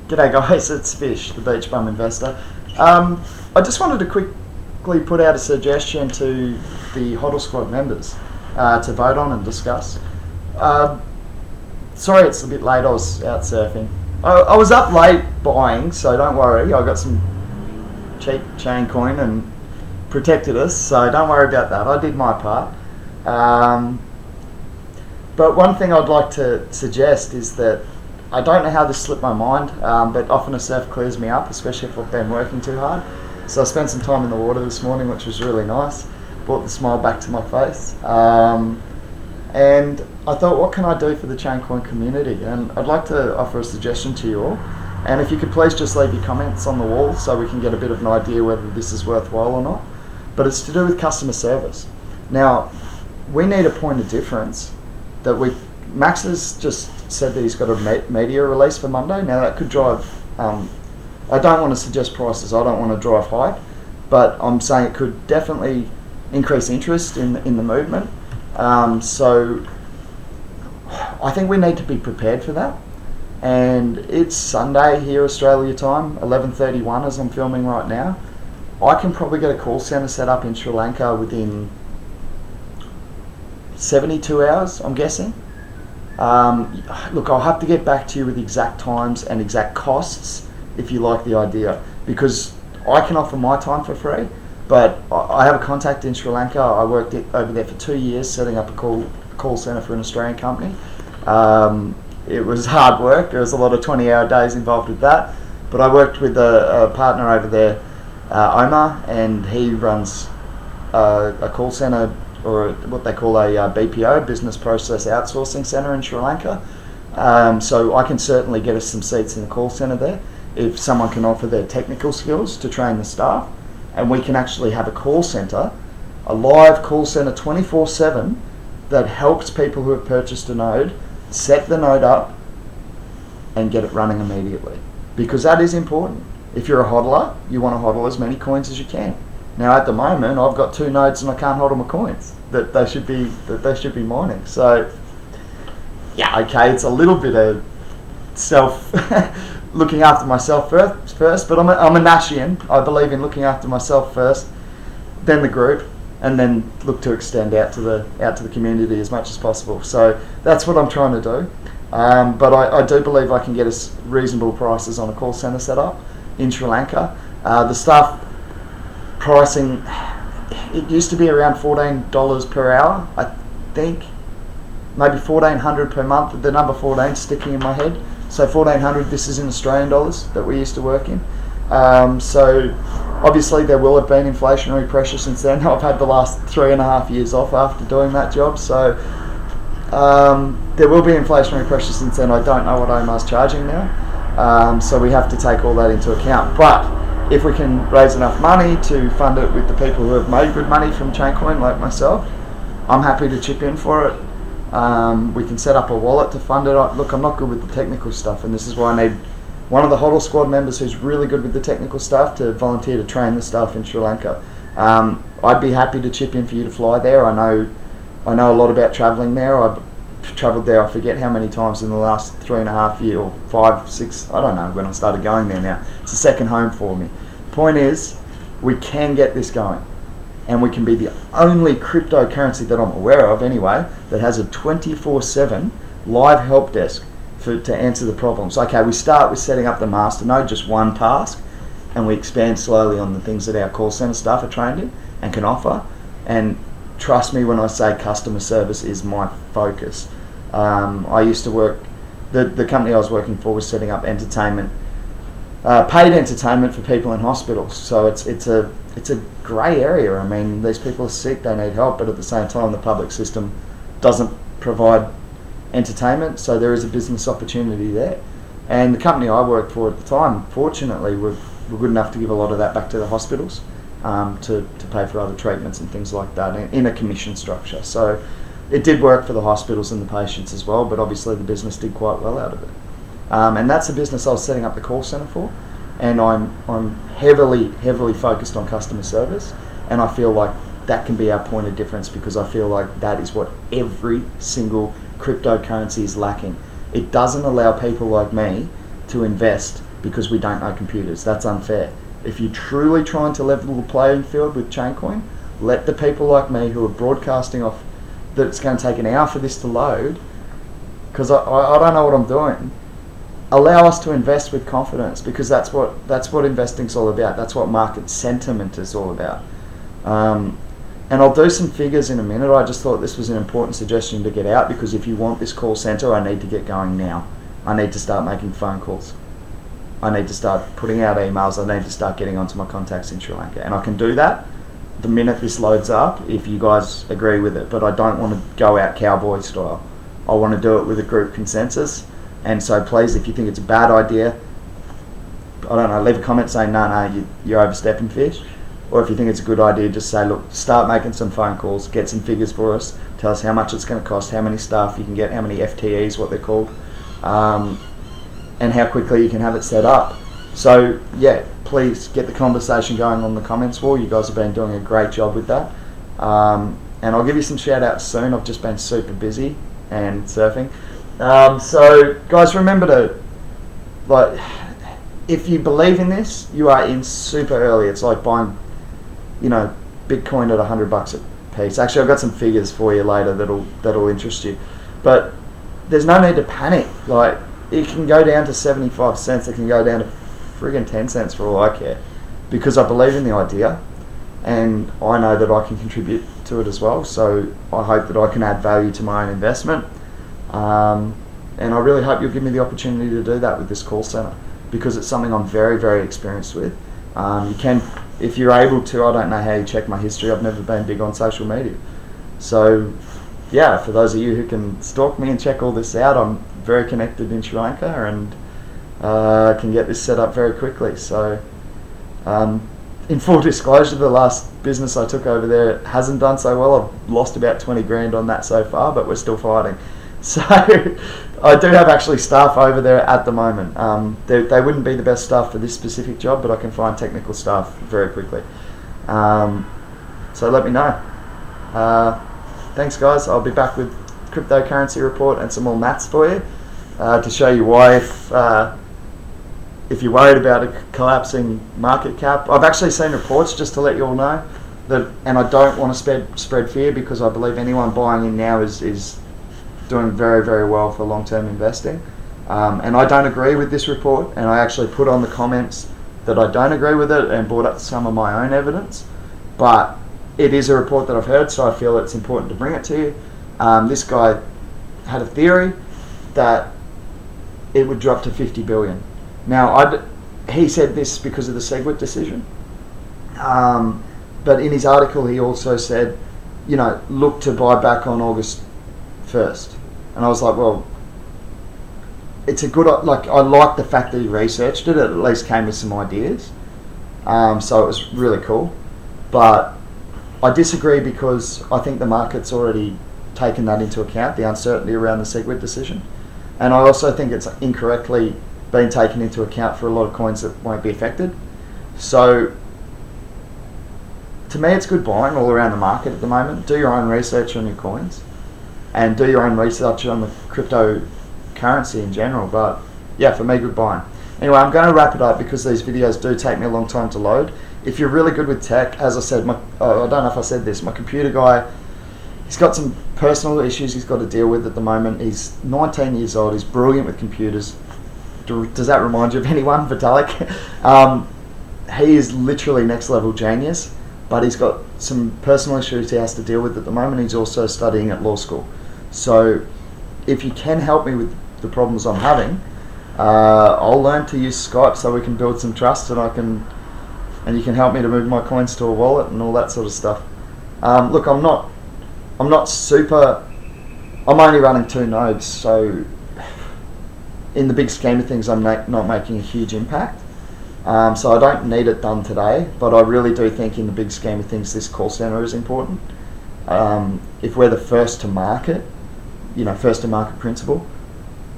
G'day guys, it's Fish, the beach bum investor. I just wanted to quickly put out a suggestion to the Hodl Squad members to vote on and discuss. Sorry it's a bit late, I was out surfing. I was up late buying, so don't worry, I got some cheap chain coin and protected us, so don't worry about that, I did my part. But one thing I'd like to suggest is that I don't know how this slipped my mind, but often a surf clears me up, especially if I've been working too hard. So I spent some time in the water this morning, which was really nice. Brought the smile back to my face. And I thought, what can I do for the CHAINCOIN community? And I'd like to offer a suggestion to you all. And if you could please just leave your comments on the wall so we can get a bit of an idea whether this is worthwhile or not. But it's to do with customer service. Now, we need a point of difference that Max has just said that he's got a media release for Monday. Now that could drive, I don't want to suggest prices, I don't want to drive hype, but I'm saying it could definitely increase interest in the movement. So I think we need to be prepared for that. And it's Sunday here, Australia time, 11:31 as I'm filming right now. I can probably get a call centre set up in Sri Lanka within 72 hours, I'm guessing. Look, I'll have to get back to you with exact times and exact costs if you like the idea, because I can offer my time for free, but I have a contact in Sri Lanka. I worked over there for 2 years setting up a call centre for an Australian company. It was hard work. There was a lot of 20-hour days involved with that, but I worked with a partner over there, Omar, and he runs a call centre, or what they call a BPO, Business Process Outsourcing Centre in Sri Lanka. So I can certainly get us some seats in the call centre there if someone can offer their technical skills to train the staff, and we can actually have a call centre, a live call centre 24/7 that helps people who have purchased a node set the node up and get it running immediately, because that is important. If you're a hodler, you want to hodl as many coins as you can. Now at the moment I've got 2 nodes and I can't hodl my coins that they should be mining. So yeah, okay, it's a little bit of self looking after myself first, but I'm a Nashian. I believe in looking after myself first, then the group, and then look to extend out to the community as much as possible. So that's what I'm trying to do. But I do believe I can get us reasonable prices on a call centre setup in Sri Lanka. The staff pricing, it used to be around $14 per hour, I think, maybe $1,400 per month. The number 14 sticking in my head. So $1,400, this is in Australian dollars that we used to work in. So obviously there will have been inflationary pressure since then. I've had the last 3.5 years off after doing that job, so there will be inflationary pressure since then. I don't know what Omar's charging now, so we have to take all that into account. But if we can raise enough money to fund it with the people who have made good money from CHAINCOIN, like myself, I'm happy to chip in for it. We can set up a wallet to fund it. Look, I'm not good with the technical stuff, and this is why I need one of the Hodl Squad members who's really good with the technical stuff to volunteer to train the staff in Sri Lanka. I'd be happy to chip in for you to fly there. I know a lot about travelling there. I've travelled there, I forget how many times in the last 3.5 years, or 5, 6, I don't know when I started going there now. It's a second home for me. Point is, we can get this going, and we can be the only cryptocurrency that I'm aware of anyway that has a 24/7 live help desk to answer the problems. Okay, we start with setting up the master node, just one task, and we expand slowly on the things that our call center staff are trained in and can offer. And trust me when I say customer service is my focus. I used to work, the company I was working for was setting up entertainment, paid entertainment for people in hospitals. So it's a grey area. I mean, these people are sick, they need help, but at the same time the public system doesn't provide entertainment, so there is a business opportunity there. And the company I worked for at the time, fortunately, were good enough to give a lot of that back to the hospitals, to pay for other treatments and things like that in a commission structure. So it did work for the hospitals and the patients as well, but obviously the business did quite well out of it. And that's the business I was setting up the call centre for, and I'm heavily focused on customer service, and I feel like that can be our point of difference, because I feel like that is what every single cryptocurrency is lacking. It doesn't allow people like me to invest because we don't know computers. That's unfair. If you're truly trying to level the playing field with CHAINCOIN, let the people like me who are broadcasting off that it's going to take an hour for this to load, because I don't know what I'm doing, allow us to invest with confidence, because that's what investing's all about. That's what market sentiment is all about. And I'll do some figures in a minute. I just thought this was an important suggestion to get out, because if you want this call center, I need to get going now. I need to start making phone calls. I need to start putting out emails. I need to start getting onto my contacts in Sri Lanka. And I can do that the minute this loads up if you guys agree with it. But I don't want to go out cowboy style. I want to do it with a group consensus. And so please, if you think it's a bad idea, I don't know, leave a comment saying, no, you're overstepping fish. Or if you think it's a good idea, just say, look, start making some phone calls, get some figures for us, tell us how much it's going to cost, how many staff you can get, how many FTEs, what they're called, and how quickly you can have it set up. So, yeah, please get the conversation going on the comments wall. You guys have been doing a great job with that. And I'll give you some shout outs soon. I've just been super busy and surfing. So, guys, remember to, if you believe in this, you are in super early. It's like buying, Bitcoin at $100 a piece. Actually, I've got some figures for you later that'll interest you. But there's no need to panic. It can go down to 75 cents. It can go down to friggin' 10 cents for all I care, because I believe in the idea, and I know that I can contribute to it as well. So I hope that I can add value to my own investment, and I really hope you'll give me the opportunity to do that with this call center, because it's something I'm very, very experienced with. You can, if you're able to, I don't know how you check my history. I've never been big on social media. So, yeah, for those of you who can stalk me and check all this out, I'm very connected in Sri Lanka, and can get this set up very quickly. So, in full disclosure, the last business I took over there hasn't done so well. I've lost about 20 grand on that so far, but we're still fighting. So I do have actually staff over there at the moment. They wouldn't be the best staff for this specific job, but I can find technical staff very quickly. So let me know. Thanks, guys. I'll be back with cryptocurrency report and some more maths for you to show you why, if you're worried about a collapsing market cap. I've actually seen reports, just to let you all know, that, and I don't want to spread fear, because I believe anyone buying in now is doing very, very well for long-term investing. And I don't agree with this report, and I actually put on the comments that I don't agree with it and brought up some of my own evidence. But it is a report that I've heard, so I feel it's important to bring it to you. This guy had a theory that it would drop to 50 billion. Now, he said this because of the SegWit decision. But in his article, he also said, look to buy back on August 1st. And I was like, well, it's a good, I like the fact that he researched it. It at least came with some ideas. So it was really cool. But I disagree, because I think the market's already taken that into account, the uncertainty around the SegWit decision. And I also think it's incorrectly been taken into account for a lot of coins that won't be affected. So to me, it's good buying all around the market at the moment. Do your own research on your coins, and do your own research on the cryptocurrency in general. But yeah, for me, good buying. Anyway, I'm going to wrap it up, because these videos do take me a long time to load. If you're really good with tech, as I said, I don't know if I said this, my computer guy, he's got some personal issues he's got to deal with at the moment. He's 19 years old, he's brilliant with computers. Does that remind you of anyone, Vitalik? He is literally next level genius, but he's got some personal issues he has to deal with at the moment. He's also studying at law school. So if you can help me with the problems I'm having, I'll learn to use Skype so we can build some trust, and you can help me to move my coins to a wallet and all that sort of stuff. Look, I'm not super. I'm only running 2 nodes, so in the big scheme of things, I'm not making a huge impact. So I don't need it done today, but I really do think in the big scheme of things, this call center is important. If we're the first to market, first to market principle,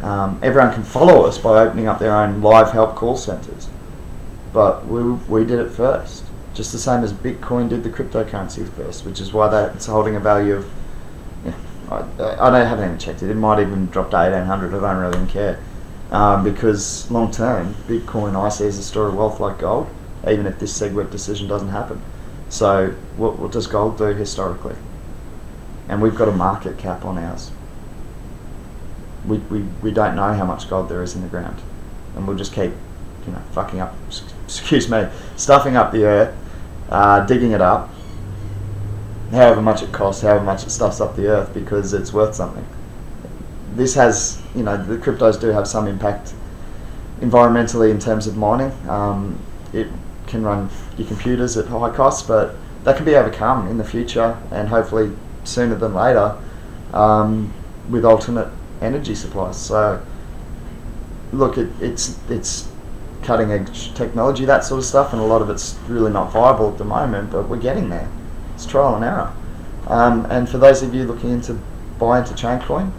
everyone can follow us by opening up their own live help call centers. But we did it first, just the same as Bitcoin did the cryptocurrency first, which is why it's holding a value of, I haven't even checked it. It might even drop to 1800. I don't really care. because long term, Bitcoin I see as a store of wealth like gold, even if this SegWeb decision doesn't happen. So what does gold do historically? And we've got a market cap on ours. We don't know how much gold there is in the ground, and we'll just keep, fucking up, stuffing up the earth, digging it up, however much it costs, however much it stuffs up the earth, because it's worth something. This has, the cryptos do have some impact environmentally in terms of mining. It can run your computers at high costs, but that can be overcome in the future, and hopefully sooner than later, with alternate energy supplies. So look, it's cutting edge technology, that sort of stuff, and a lot of it's really not viable at the moment, but we're getting there. It's trial and error. And for those of you looking to buy into CHAINCOIN,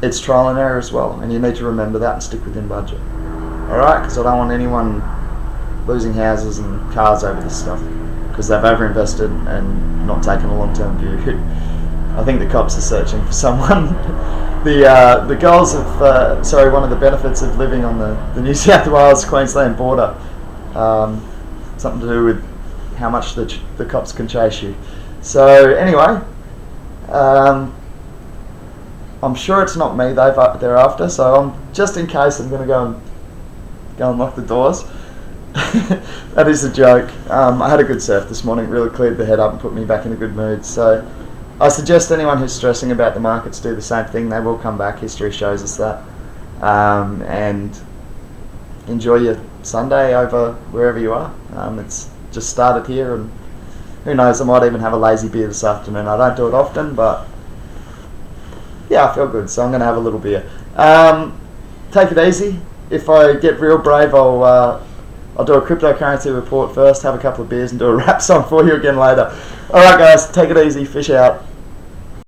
it's trial and error as well, and you need to remember that and stick within budget. Alright, because I don't want anyone losing houses and cars over this stuff because they've overinvested and not taken a long-term view. I think the cops are searching for someone. The goals of, one of the benefits of living on the New South Wales-Queensland border, something to do with how much the cops can chase you. So anyway, I'm sure it's not me they're after, so just in case, I'm going to go and lock the doors. That is a joke. I had a good surf this morning. It really cleared the head up and put me back in a good mood. So I suggest anyone who's stressing about the markets do the same thing. They will come back. History shows us that. And enjoy your Sunday over wherever you are. It's just started here, and who knows, I might even have a lazy beer this afternoon. I don't do it often, but yeah, I feel good, so I'm going to have a little beer. Take it easy. If I get real brave, I'll do a cryptocurrency report first, have a couple of beers, and do a rap song for you again later. Alright guys, take it easy, fish out.